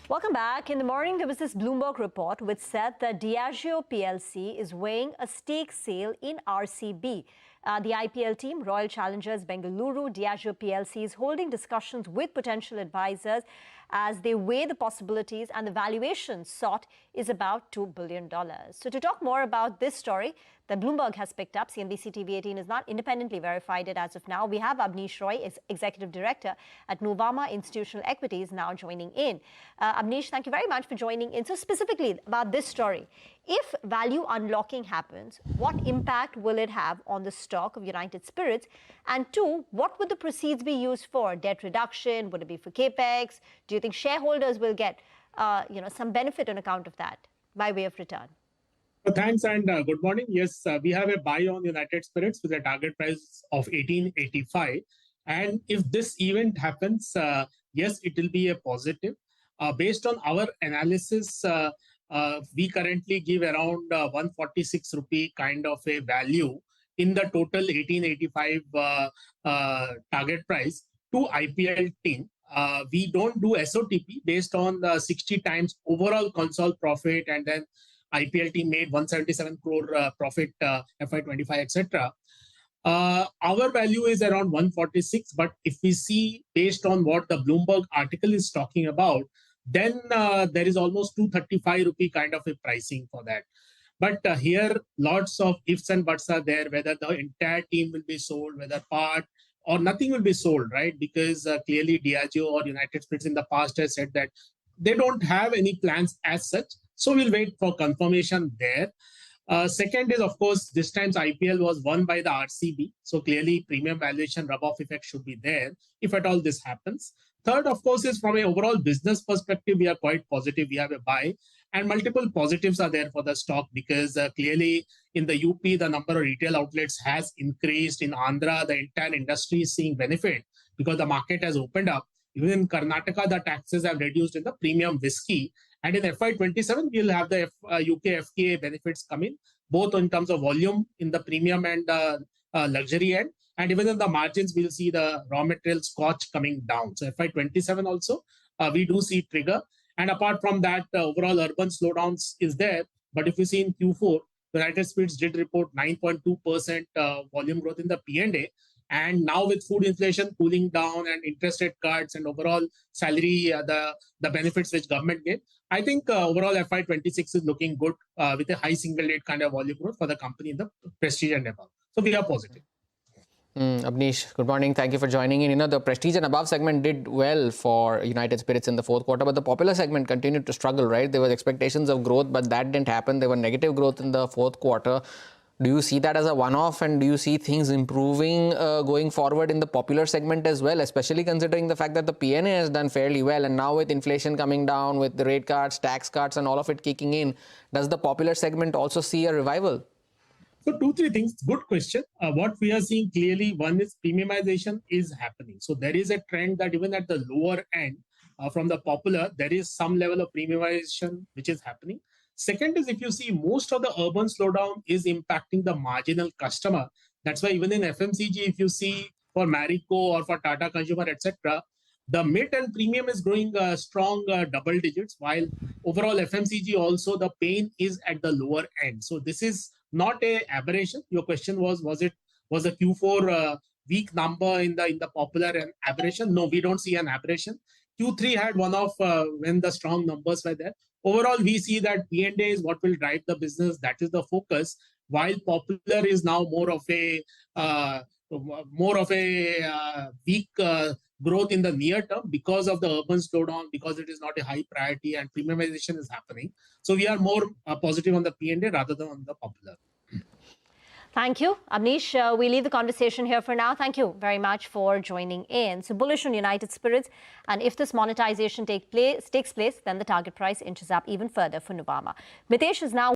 Welcome back. In the morning, there was this Bloomberg report which said that Diageo PLC is weighing a stake sale in RCB. The IPL team, Royal Challengers Bengaluru, Diageo PLC, is holding discussions with potential advisors as they weigh the possibilities, and the valuation sought is about $2 billion. So to talk more about this story that Bloomberg has picked up, CNBC TV18 is not independently verified it as of now. We have Abneesh Roy, Executive Director at Nuvama Institutional Equities, now joining in. Abneesh, thank you very much for joining in. So specifically about this story, if value unlocking happens, what impact will it have on the stock of United Spirits? And two, what would the proceeds be used for? Debt reduction? Would it be for capex? Do you think shareholders will get some benefit on account of that by way of return? Thanks and good morning. Yes, we have a buy on United Spirits with a target price of 1885. And if this event happens, yes, it will be a positive. Based on our analysis, we currently give around 146 rupee kind of a value in the total 1885 target price to IPL team. We don't do SOTP based on the 60 times overall console profit, and then IPL team made 177 crore profit FY25, etc. Our value is around 146, but if we see based on what the Bloomberg article is talking about, then there is almost 235 rupee kind of a pricing for that. But here, lots of ifs and buts are there, whether the entire team will be sold, whether part or nothing will be sold, right? Because clearly Diageo or United Spirits in the past has said that they don't have any plans as such. So we'll wait for confirmation there. Second is, of course, this time's IPL was won by the RCB. So clearly premium valuation rub-off effect should be there if at all this happens. Third, of course, is from an overall business perspective, we are quite positive. We have a buy and multiple positives are there for the stock because clearly in the UP, the number of retail outlets has increased. In Andhra, the entire industry is seeing benefit because the market has opened up. Even in Karnataka, the taxes have reduced in the premium whiskey. And in FY27, we'll have the UK FTA benefits coming, both in terms of volume in the premium and luxury end. And even in the margins, we'll see the raw material scotch coming down. So FY27 also, we do see trigger. And apart from that, overall urban slowdowns is there. But if you see in Q4, United Spirits did report 9.2% volume growth in the P&A. And now with food inflation cooling down and interest rate cuts and overall salary, the benefits which government gave, I think overall FY26 is looking good with a high single-digit kind of volume growth for the company in the prestige and above. So we are positive. Abneesh, good morning. Thank you for joining in. The prestige and above segment did well for United Spirits in the fourth quarter, but the popular segment continued to struggle, right? There were expectations of growth, but that didn't happen. There were negative growth in the fourth quarter. Do you see that as a one-off, and do you see things improving going forward in the popular segment as well, especially considering the fact that the P&A has done fairly well, and now with inflation coming down, with the rate cuts, tax cuts, and all of it kicking in, does the popular segment also see a revival? So 2-3 things. Good question. What we are seeing clearly, one is premiumization is happening. So there is a trend that even at the lower end from the popular, there is some level of premiumization which is happening. Second is, if you see, most of the urban slowdown is impacting the marginal customer. That's why even in FMCG, if you see for Marico or for Tata Consumer, etc., the mid and premium is growing strong double digits, while overall FMCG also the pain is at the lower end. So this is not a aberration. Your question was a Q4 weak number in the popular an aberration? No, we don't see an aberration. Q3 had one of when the strong numbers were there. Overall, we see that P&A is what will drive the business. That is the focus. While popular is now more of a weak growth in the near term because of the urban slowdown, because it is not a high priority and premiumization is happening. So we are more positive on the P&A rather than on the popular. Thank you, Abneesh. We leave the conversation here for now. Thank you very much for joining in. So bullish on United Spirits, and if this monetization takes place, then the target price inches up even further for Nuvama. Mitesh is now